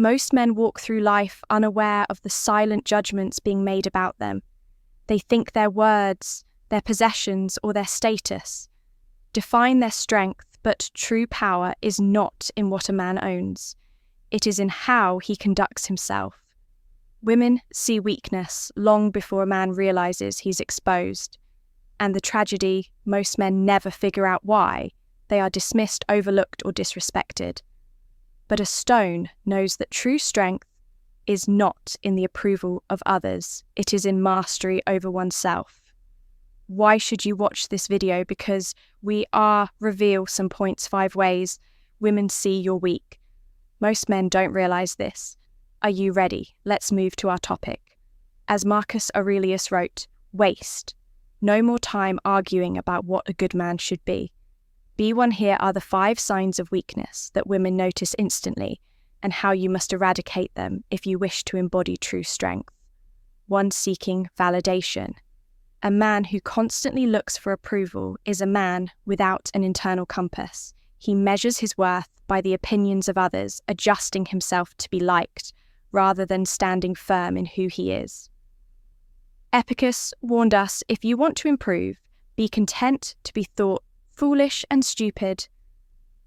Most men walk through life unaware of the silent judgments being made about them. They think their words, their possessions, or their status define their strength, but true power is not in what a man owns. It is in how he conducts himself. Women see weakness long before a man realizes he's exposed. And the tragedy, most men never figure out why. They are dismissed, overlooked, or disrespected. But a stone knows that true strength is not in the approval of others. It is in mastery over oneself. Why should you watch this video? Because we reveal some points 5 ways women see you're weak. Most men don't realize this. Are you ready? Let's move to our topic. As Marcus Aurelius wrote, waste. No more time arguing about what a good man should be. B1 here are the 5 signs of weakness that women notice instantly and how you must eradicate them if you wish to embody true strength. 1. Seeking validation. A man who constantly looks for approval is a man without an internal compass. He measures his worth by the opinions of others, adjusting himself to be liked, rather than standing firm in who he is. Epicurus warned us, if you want to improve, be content to be thought foolish and stupid.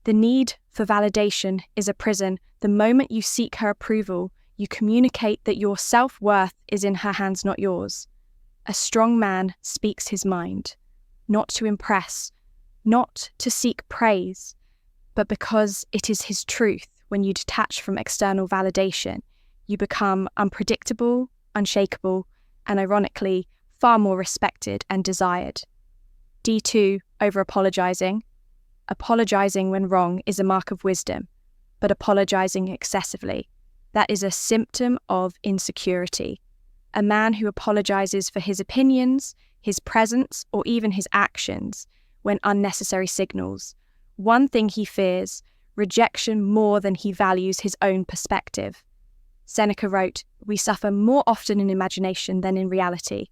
The need for validation is a prison. The moment you seek her approval, you communicate that your self-worth is in her hands, not yours. A strong man speaks his mind, not to impress, not to seek praise, but because it is his truth. When you detach from external validation, you become unpredictable, unshakable, and ironically, far more respected and desired. D2, over-apologizing. Apologizing when wrong is a mark of wisdom, but apologizing excessively, that is a symptom of insecurity. A man who apologizes for his opinions, his presence, or even his actions when unnecessary signals one thing he fears, rejection more than he values his own perspective. Seneca wrote, "We suffer more often in imagination than in reality."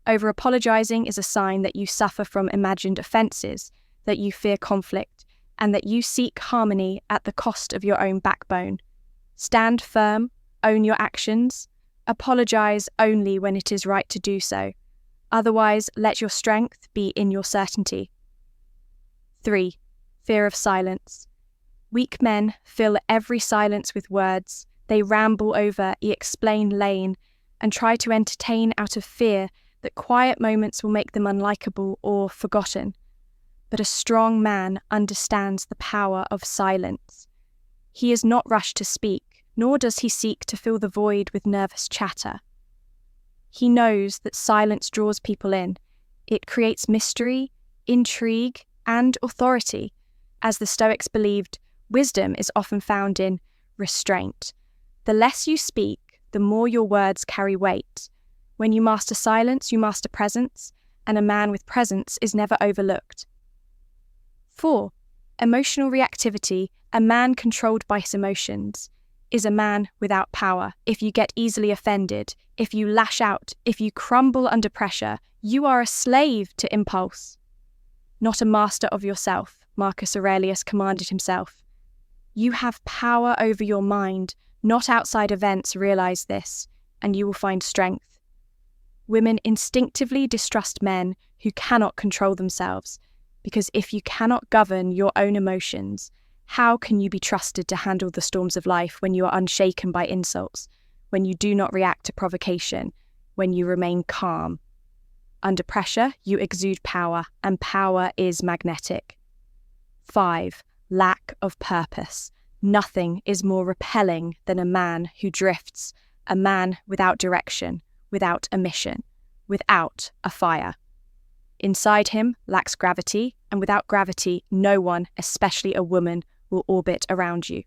Over-apologizing is a sign that you suffer from imagined offenses, that you fear conflict, and that you seek harmony at the cost of your own backbone. Stand firm, own your actions, apologize only when it is right to do so. Otherwise, let your strength be in your certainty. 3. Fear of silence. Weak men fill every silence with words. They ramble over, explain lane, and try to entertain out of fear that quiet moments will make them unlikable or forgotten. But a strong man understands the power of silence. He is not rushed to speak, nor does he seek to fill the void with nervous chatter. He knows that silence draws people in. It creates mystery, intrigue, and authority. As the Stoics believed, wisdom is often found in restraint. The less you speak, the more your words carry weight. When you master silence, you master presence, and a man with presence is never overlooked. 4. Emotional reactivity. A man controlled by his emotions is a man without power. If you get easily offended, if you lash out, if you crumble under pressure, you are a slave to impulse, not a master of yourself. Marcus Aurelius commanded himself. You have power over your mind, not outside events. Realize this, and you will find strength. Women instinctively distrust men who cannot control themselves, because if you cannot govern your own emotions, how can you be trusted to handle the storms of life when you are unshaken by insults, when you do not react to provocation, when you remain calm? Under pressure, you exude power, and power is magnetic. 5. Lack of purpose. Nothing is more repelling than a man who drifts, a man without direction, without a mission, without a fire. Inside him lacks gravity, and without gravity, no one, especially a woman, will orbit around you.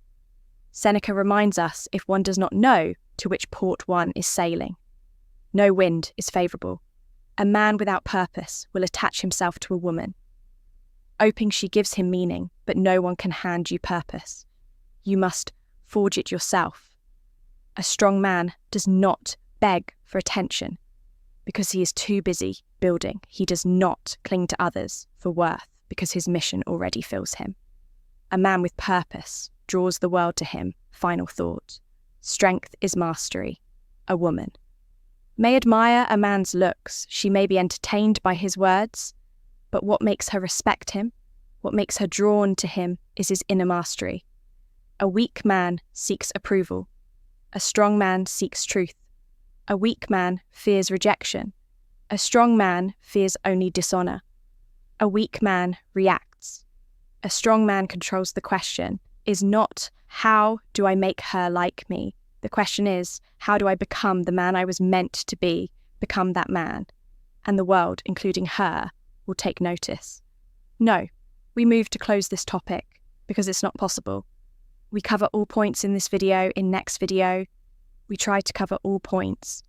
Seneca reminds us, if one does not know to which port one is sailing, no wind is favourable. A man without purpose will attach himself to a woman, hoping she gives him meaning, but no one can hand you purpose. You must forge it yourself. A strong man does not beg for attention because he is too busy building. He does not cling to others for worth because his mission already fills him. A man with purpose draws the world to him. Final thought. Strength is mastery. A woman may admire a man's looks, she may be entertained by his words, but what makes her respect him, what makes her drawn to him, is his inner mastery. A weak man seeks approval. A strong man seeks truth. A weak man fears rejection. A strong man fears only dishonor. A weak man reacts. A strong man controls the question, is not, how do I make her like me? The question is, how do I become the man I was meant to be, become that man? And the world, including her, will take notice. No, we move to close this topic, because it's not possible. We cover all points in this video, in next video. We try to cover all points.